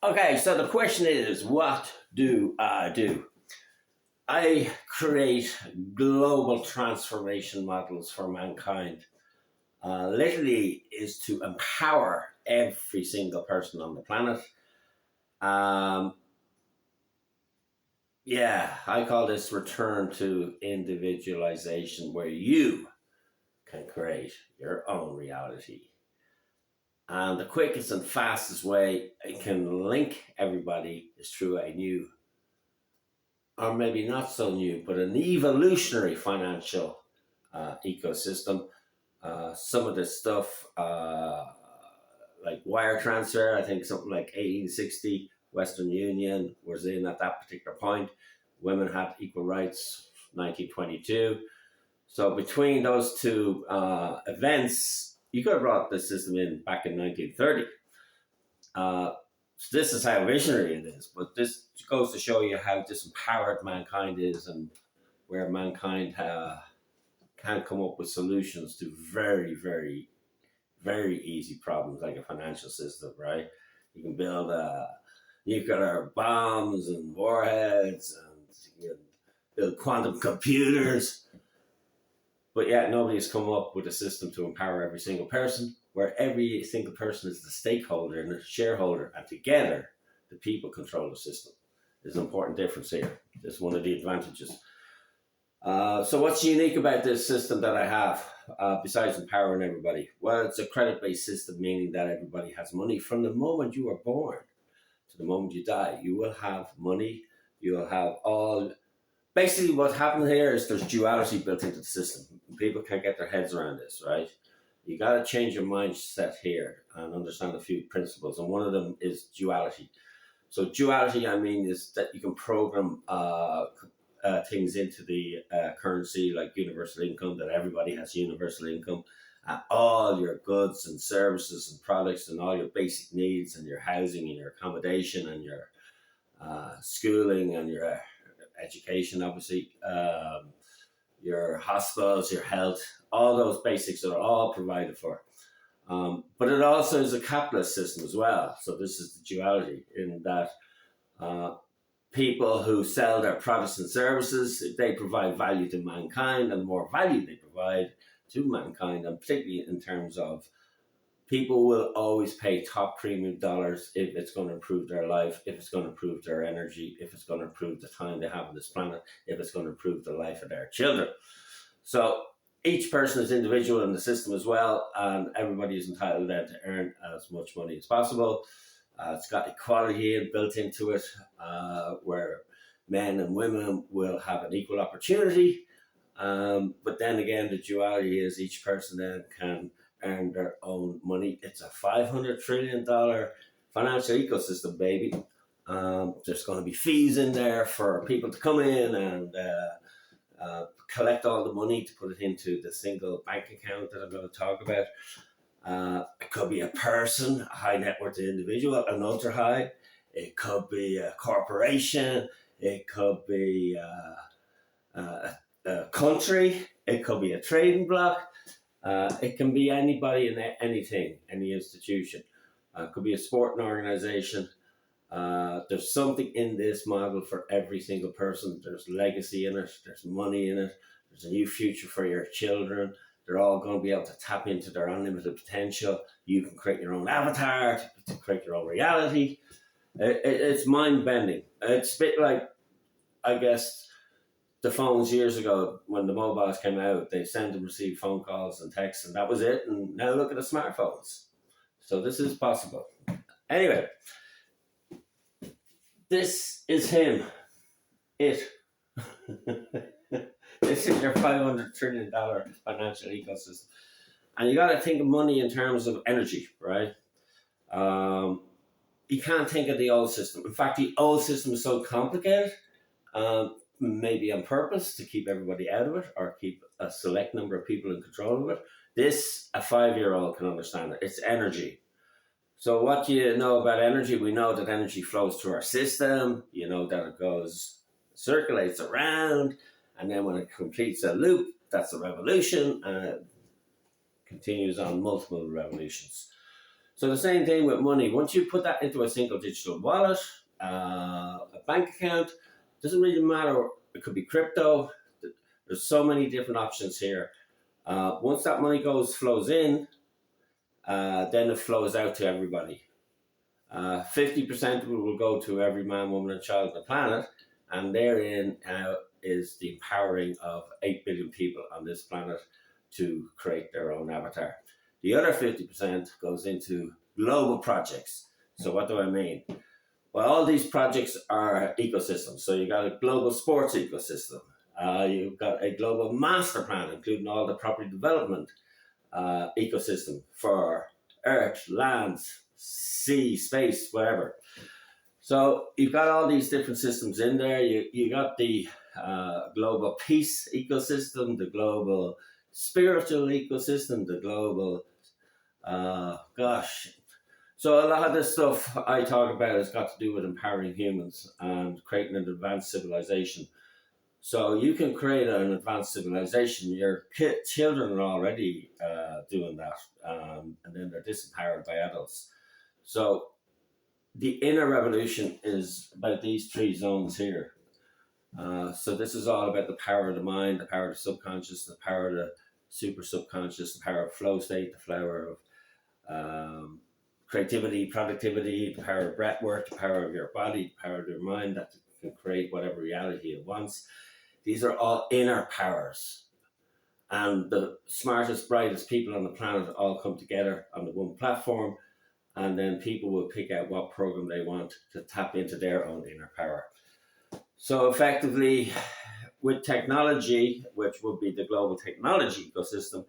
Okay, so the question is, what do I do? I create global transformation models for mankind. Literally is to empower every single person on the planet. Um, yeah, I call this return to individualization, where you can create your own reality. And the quickest and fastest way it can link everybody is through a new, or maybe not so new, but an evolutionary financial ecosystem. Some of this stuff, like wire transfer, I think something like 1860, Western Union was in at that particular point. Women had equal rights, 1922. So between those two events, you could have brought the system in back in 1930. So this is how visionary it is, but this goes to show you how disempowered mankind is, and where mankind can come up with solutions to very, very, very easy problems like a financial system, right? You can build nuclear bombs and warheads, and you can build quantum computers, but yet nobody's come up with a system to empower every single person, where every single person is the stakeholder and the shareholder, and together the people control the system. There's an important difference here. This is one of the advantages. So what's unique about this system that I have, besides empowering everybody? Well, it's a credit-based system, meaning that everybody has money from the moment you are born to the moment you die. You will have money. You will have all. Basically, what happened here is there's duality built into the system. People can't get their heads around this, right? You got to change your mindset here and understand a few principles, and one of them is duality. So duality, I mean, is that you can program things into the currency, like universal income, that everybody has universal income. All your goods and services and products and all your basic needs and your housing and your accommodation and your schooling and your education, obviously, your hospitals, your health, all those basics are all provided for. But it also is a capitalist system as well. So this is the duality in that people who sell their products and services, they provide value to mankind, and the more value they provide to mankind, and particularly in terms of people will always pay top premium dollars if it's going to improve their life, if it's going to improve their energy, if it's going to improve the time they have on this planet, if it's going to improve the life of their children. So each person is individual in the system as well, and everybody is entitled then to earn as much money as possible. It's got equality built into it, where men and women will have an equal opportunity. But then again, the duality is each person then can earn their own money. It's a $500 trillion financial ecosystem, baby. There's going to be fees in there for people to come in and collect all the money to put it into the single bank account that I'm going to talk about. It could be a person, a high net worth individual, an ultra high. It could be a corporation. It could be a country. It could be a trading bloc. It can be anybody and anything, any institution. It could be a sporting organization. There's something in this model for every single person. There's legacy in it. There's money in it. There's a new future for your children. They're all going to be able to tap into their unlimited potential. You can create your own avatar to create your own reality. It's mind-bending. It's a bit like, I guess, the phones years ago when the mobiles came out. They send and receive phone calls and texts, and that was it. And now look at the smartphones. So this is possible. Anyway, this is him. It. This is your $500 trillion financial ecosystem. And you got to think of money in terms of energy, right? You can't think of the old system. In fact, the old system is so complicated, maybe on purpose to keep everybody out of it or keep a select number of people in control of it. This, a 5-year-old can understand it. It's energy. So what do you know about energy? We know that energy flows through our system. You know that it circulates around, and then when it completes a loop, that's a revolution, and it continues on multiple revolutions. So the same thing with money. Once you put that into a single digital wallet, a bank account, doesn't really matter. It could be crypto. There's so many different options here. Once that money flows in, then it flows out to everybody. 50% will go to every man, woman, and child on the planet, and therein is the empowering of 8 billion people on this planet to create their own avatar. The other 50% goes into global projects. So what do I mean? Well, all these projects are ecosystems. So you got a global sports ecosystem. You've got a global master plan, including all the property development ecosystem for earth, land, sea, space, whatever. So you've got all these different systems in there. You got the global peace ecosystem, the global spiritual ecosystem, the global, So a lot of this stuff I talk about has got to do with empowering humans and creating an advanced civilization. So you can create an advanced civilization. Your children are already doing that, and then they're disempowered by adults. So the inner revolution is about these three zones here. So this is all about the power of the mind, the power of the subconscious, the power of the super subconscious, the power of flow state, the power of creativity, productivity, the power of breath work, the power of your body, the power of your mind that can create whatever reality it wants. These are all inner powers. And the smartest, brightest people on the planet all come together on the one platform, and then people will pick out what program they want to tap into their own inner power. So effectively, with technology, which would be the global technology ecosystem,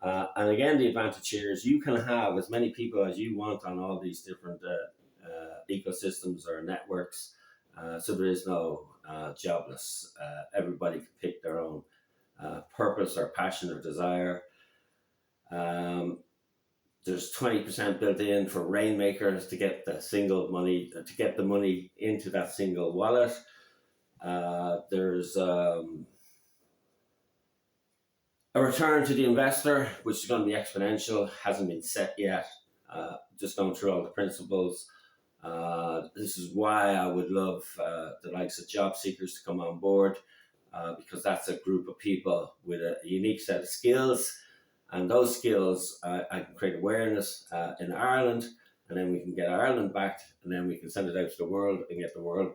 and again, the advantage here is you can have as many people as you want on all these different ecosystems or networks. So there is no jobless. Everybody can pick their own purpose or passion or desire. There's 20% built in for rainmakers to get the money into that single wallet. There's a return to the investor, which is going to be exponential, hasn't been set yet. Just going through all the principles. This is why I would love the likes of job seekers to come on board, because that's a group of people with a unique set of skills. And those skills, I can create awareness in Ireland, and then we can get Ireland back, and then we can send it out to the world and get the world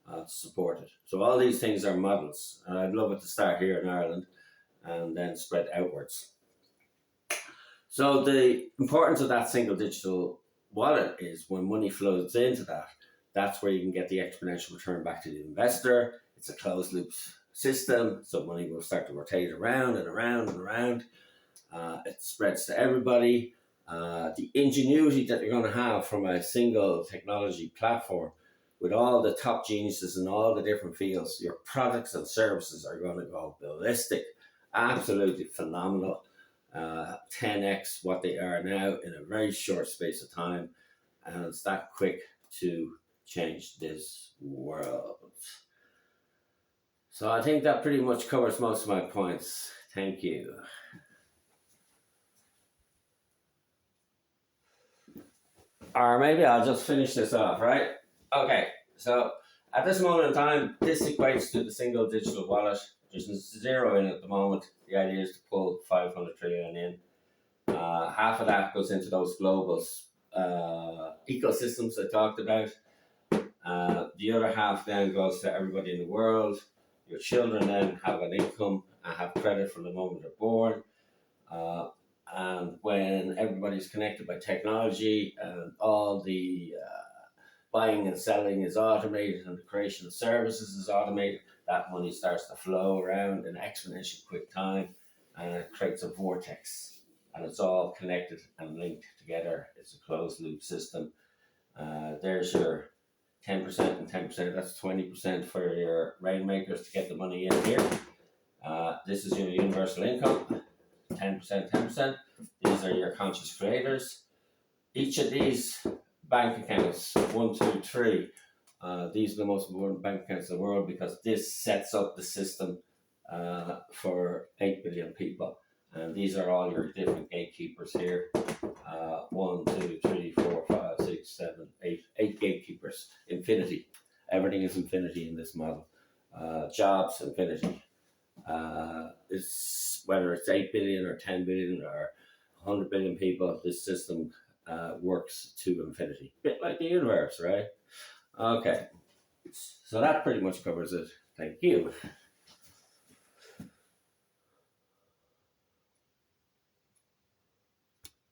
to support it. So all these things are models. And I'd love it to start here in Ireland and then spread outwards. So the importance of that single digital wallet is when money flows into that, that's where you can get the exponential return back to the investor. It's a closed loop system, so money will start to rotate around and around and around. It spreads to everybody. The ingenuity that you're going to have from a single technology platform with all the top geniuses in all the different fields, your products and services are going to go ballistic. Absolutely phenomenal. 10x what they are now in a very short space of time. And it's that quick to change this world. So I think that pretty much covers most of my points. Thank you. Or maybe I'll just finish this off, right? Okay, so at this moment in time, this equates to the single digital wallet. There's zero in at the moment. The idea is to pull 500 trillion in. Half of that goes into those global ecosystems I talked about. The other half then goes to everybody in the world. Your children then have an income and have credit from the moment they're born. And when everybody's connected by technology and all the buying and selling is automated and the creation of services is automated, that money starts to flow around in exponential quick time, and it creates a vortex. And it's all connected and linked together. It's a closed loop system. There's your 10% and 10%. That's 20% for your rainmakers to get the money in here. This is your universal income. 10%, 10%. These are your conscious creators. Each of these bank accounts, 1, 2, 3, these are the most important bank accounts in the world because this sets up the system for 8 billion people. And these are all your different gatekeepers here. One, two, three, four, five, six, seven, eight gatekeepers. Infinity. Everything is infinity in this model. Jobs, infinity. It's whether it's 8 billion or 10 billion or 100 billion people, this system works to infinity. Bit like the universe, right? Okay. So that pretty much covers it. Thank you.